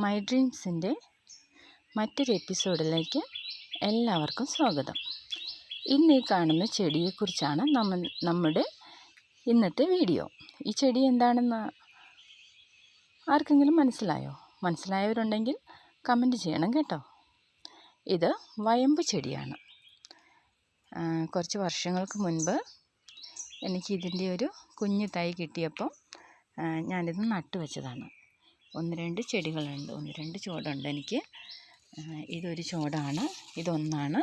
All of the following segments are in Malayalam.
മൈ ഡ്രീംസിൻ്റെ മറ്റൊരു എപ്പിസോഡിലേക്ക് എല്ലാവർക്കും സ്വാഗതം. ഇന്ന് ഈ കാണുന്ന ചെടിയെക്കുറിച്ചാണ് നമ്മുടെ ഇന്നത്തെ വീഡിയോ. ഈ ചെടി എന്താണെന്ന് ആർക്കെങ്കിലും മനസ്സിലായോ? മനസ്സിലായവരുണ്ടെങ്കിൽ കമൻറ്റ് ചെയ്യണം കേട്ടോ. ഇത് വയമ്പ് ചെടിയാണ്. കുറച്ച് വർഷങ്ങൾക്ക് മുൻപ് എനിക്കിതിൻ്റെ ഒരു കുഞ്ഞു തൈ കിട്ടിയപ്പോൾ ഞാനിത് നട്ടുവെച്ചതാണ്. 1-2 ചെടികളുണ്ട്, 1-2 ചുവടുണ്ട് എനിക്ക്. ഇതൊരു ചുവടാണ്, ഇതൊന്നാണ്,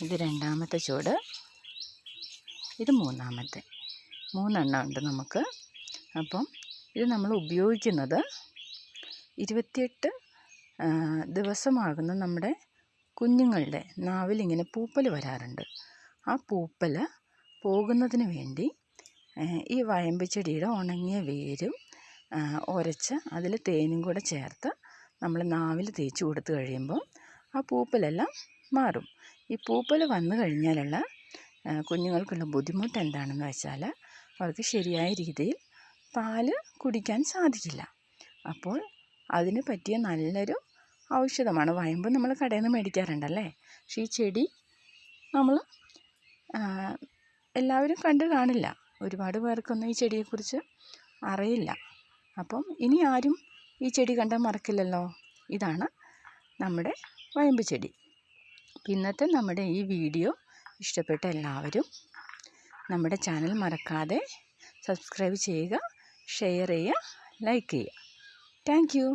ഇത് രണ്ടാമത്തെ ചുവട്, ഇത് മൂന്നാമത്തെ. 3 എണ്ണം ഉണ്ട് നമുക്ക്. അപ്പം ഇത് നമ്മൾ ഉപയോഗിക്കുന്നത് 28 ദിവസമാകുന്ന നമ്മുടെ കുഞ്ഞുങ്ങളുടെ നാവിലിങ്ങനെ പൂപ്പൽ വരാറുണ്ട്. ആ പൂപ്പൽ പോകുന്നതിന് വേണ്ടി ഈ വയമ്പ് ചെടിയുടെ ഉണങ്ങിയ വേരും ഉരച്ച് അതിൽ തേനും കൂടെ ചേർത്ത് നമ്മൾ നാവിൽ തേച്ച് കൊടുത്തു കഴിയുമ്പോൾ ആ പൂപ്പലെല്ലാം മാറും. ഈ പൂപ്പൽ വന്നു കഴിഞ്ഞാലുള്ള കുഞ്ഞുങ്ങൾക്കുള്ള ബുദ്ധിമുട്ട് എന്താണെന്ന് വെച്ചാൽ അവർക്ക് ശരിയായ രീതിയിൽ പാല് കുടിക്കാൻ സാധിക്കില്ല. അപ്പോൾ അതിന് പറ്റിയ നല്ലൊരു ഔഷധമാണ് വയമ്പ്. നമ്മൾ കടയിൽ നിന്ന് മേടിക്കാറുണ്ടല്ലേ. പക്ഷേ ഈ ചെടി നമ്മൾ എല്ലാവരും കണ്ടു കാണില്ല. ഒരുപാട് പേർക്കൊന്നും ഈ ചെടിയെക്കുറിച്ച് അറിയില്ല. അപ്പം ഇനി ആരും ഈ ചെടി കണ്ടാൽ മറക്കില്ലല്ലോ. ഇതാണ് നമ്മുടെ വയമ്പ് ചെടി. ഇന്നത്തെ നമ്മുടെ ഈ വീഡിയോ ഇഷ്ടപ്പെട്ട എല്ലാവരും നമ്മുടെ ചാനൽ മറക്കാതെ സബ്സ്ക്രൈബ് ചെയ്യുക, ഷെയർ ചെയ്യുക, ലൈക്ക് ചെയ്യുക. Thank you.